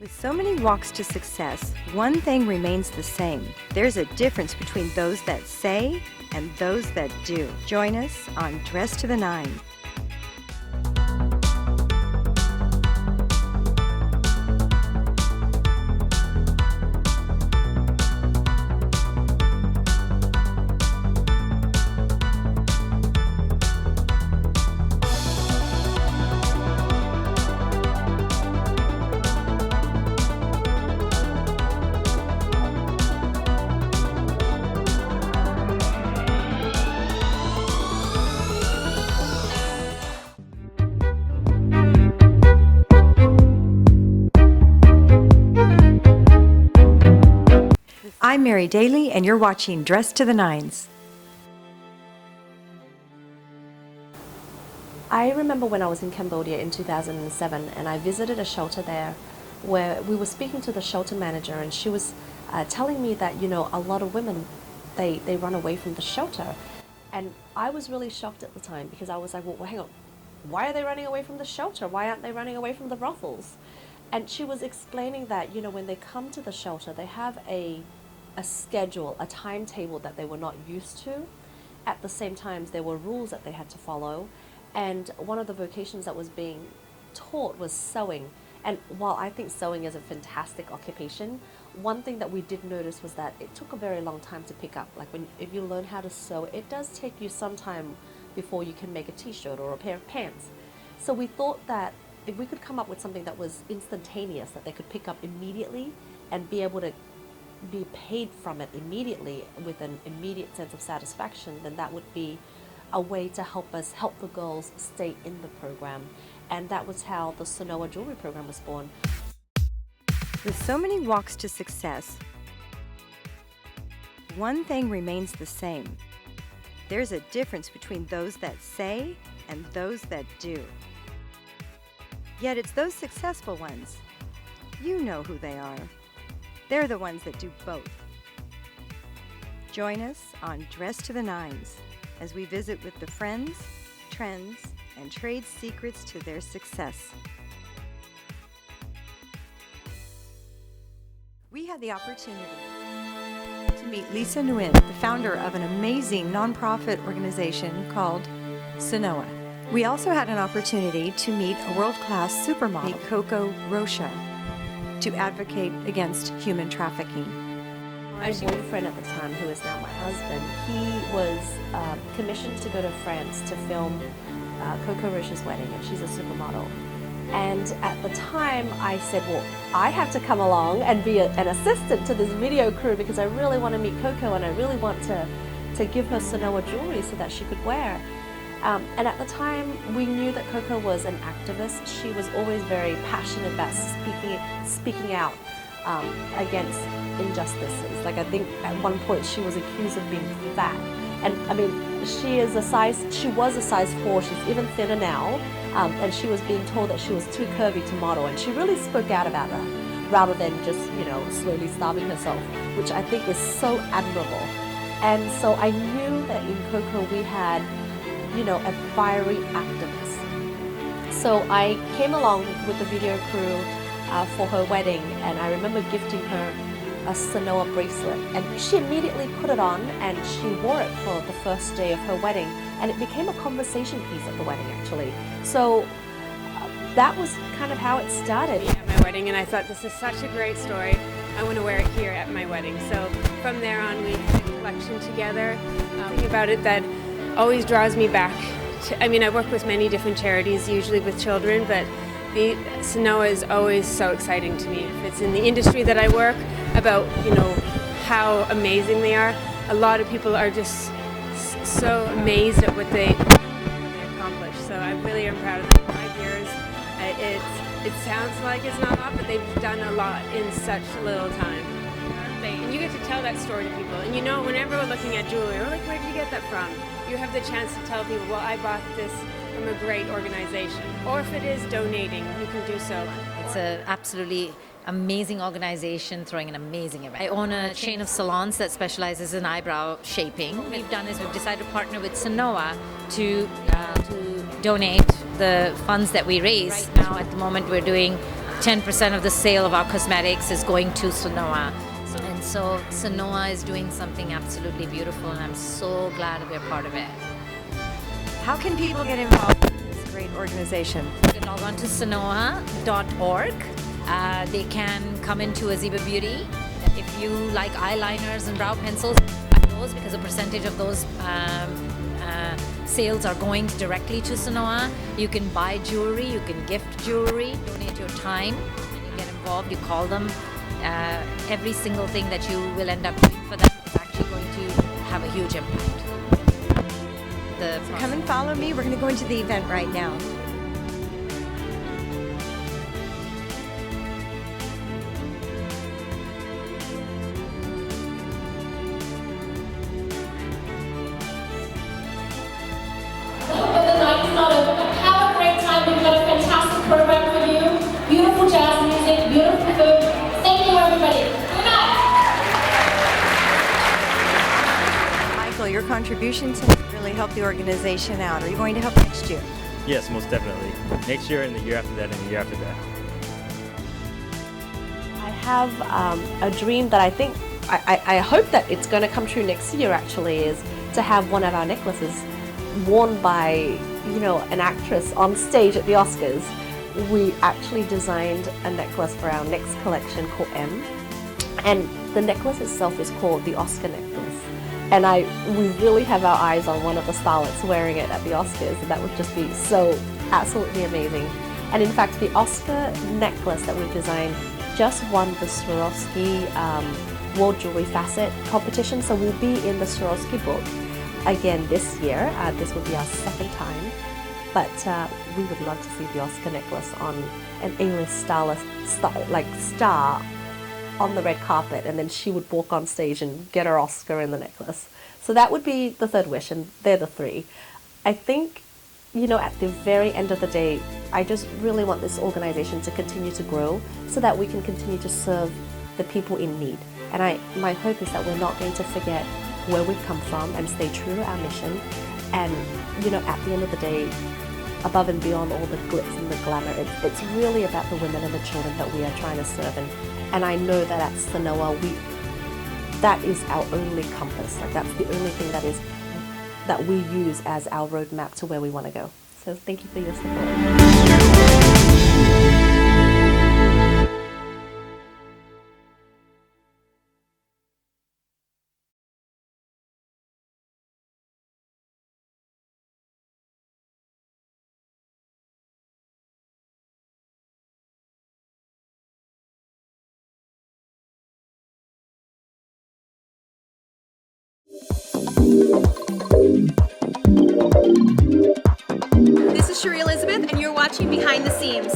With so many walks to success, one thing remains the same. There's a difference between those that say and those that do. Join us on Dressed to the Nines. I'm Mary Daly, and you're watching Dressed to the Nines. I remember when I was in Cambodia in 2007, and I visited a shelter there where we were speaking to the shelter manager, and she was telling me that, a lot of women, they run away from the shelter. And I was really shocked at the time because I was like, well, hang on, why are they running away from the shelter? Why aren't they running away from the brothels? And she was explaining that, when they come to the shelter, they have a schedule, a timetable that they were not used to. At the same time, there were rules that they had to follow. And one of the vocations that was being taught was sewing. And while I think sewing is a fantastic occupation, one thing that we did notice was that it took a very long time to pick up. Like if you learn how to sew, it does take you some time before you can make a t-shirt or a pair of pants. So we thought that if we could come up with something that was instantaneous, that they could pick up immediately and be able to be paid from it immediately with an immediate sense of satisfaction, then that would be a way to help the girls stay in the program. And that was how the Senhoa jewelry program was born. With so many walks to success, one thing remains the same. There's a difference between those that say and those that do. Yet it's those successful ones. You know who they are. They're the ones that do both. Join us on Dressed to the Nines as we visit with the friends, trends, and trade secrets to their success. We had the opportunity to meet Lisa Nguyen, the founder of an amazing nonprofit organization called Senhoa. We also had an opportunity to meet a world-class supermodel, Coco, Rocha, to advocate against human trafficking. My boyfriend at the time, who is now my husband, he was commissioned to go to France to film Coco Rocha's wedding, and she's a supermodel. And at the time, I said, well, I have to come along and be an assistant to this video crew because I really want to meet Coco and I really want to give her Senhoa jewelry so that she could wear. And at the time, we knew that Coco was an activist. She was always very passionate about speaking out against injustices. Like I think at one point she was accused of being fat. And I mean, she was a size 4, she's even thinner now. And she was being told that she was too curvy to model. And she really spoke out about that rather than just, slowly starving herself, which I think is so admirable. And so I knew that in Coco we had a fiery activist. So I came along with the video crew for her wedding, and I remember gifting her a Senhoa bracelet, and she immediately put it on and she wore it for the first day of her wedding, and it became a conversation piece at the wedding actually. So that was kind of how it started. At my wedding, and I thought this is such a great story. I want to wear it here at my wedding. So from there on we had a collection together. Something about it that always draws me back to, I work with many different charities, usually with children, but the Senhoa is always so exciting to me. If it's in the industry that I work, about how amazing they are. A lot of people are just so amazed at what they accomplish. So I really am proud of them. 5 years. It sounds like it's not a lot, but they've done a lot in such little time. And you get to tell that story to people. And whenever we're looking at jewelry, we're like, where did you get that from? You have the chance to tell people, well, I bought this from a great organization. Or if it is donating, you can do so. It's an absolutely amazing organization throwing an amazing event. I own a chain of salons that specializes in eyebrow shaping. What we've done is we've decided to partner with Senhoa to donate the funds that we raise. Right now, at the moment, we're doing 10% of the sale of our cosmetics is going to Senhoa. And so Senhoa is doing something absolutely beautiful, and I'm so glad we're part of it. How can people get involved in this great organization? You can log on to senhoa.org. They can come into a Ziba Beauty. If you like eyeliners and brow pencils, buy those, because a percentage of those sales are going directly to Senhoa. You can buy jewelry, you can gift jewelry, donate your time, and you get involved, you call them. Every single thing that you will end up doing for them is actually going to have a huge impact. Come and follow me. We're going to go into the event right now. But the night is not over. But have a great time. We've got a fantastic program for you. Beautiful jazz music, beautiful food. Thank you, everybody. Good night. Michael, your contribution tonight really helped the organization out. Are you going to help next year? Yes, most definitely. Next year and the year after that and the year after that. I have a dream that I hope that it's going to come true next year, actually, is to have one of our necklaces worn by, an actress on stage at the Oscars. We actually designed a necklace for our next collection called M, and the necklace itself is called the Oscar necklace. And we really have our eyes on one of the starlets wearing it at the Oscars, and that would just be so absolutely amazing. And in fact, the Oscar necklace that we've designed just won the Swarovski World Jewelry Facet competition, so we'll be in the Swarovski book again this year. This will be our second time, but we would love to see the Oscar necklace on an A-list star on the red carpet, and then she would walk on stage and get her Oscar in the necklace. So that would be the third wish, and they're the three. I think, at the very end of the day, I just really want this organization to continue to grow so that we can continue to serve the people in need. And my hope is that we're not going to forget where we've come from and stay true to our mission. And, at the end of the day, above and beyond all the glitz and the glamour, it's really about the women and the children that we are trying to serve. And I know that at Senhoa, that is our only compass. Like, that's the only thing that we use as our roadmap to where we want to go. So thank you for your support. This is Cherie Elizabeth, and you're watching Behind the Seams.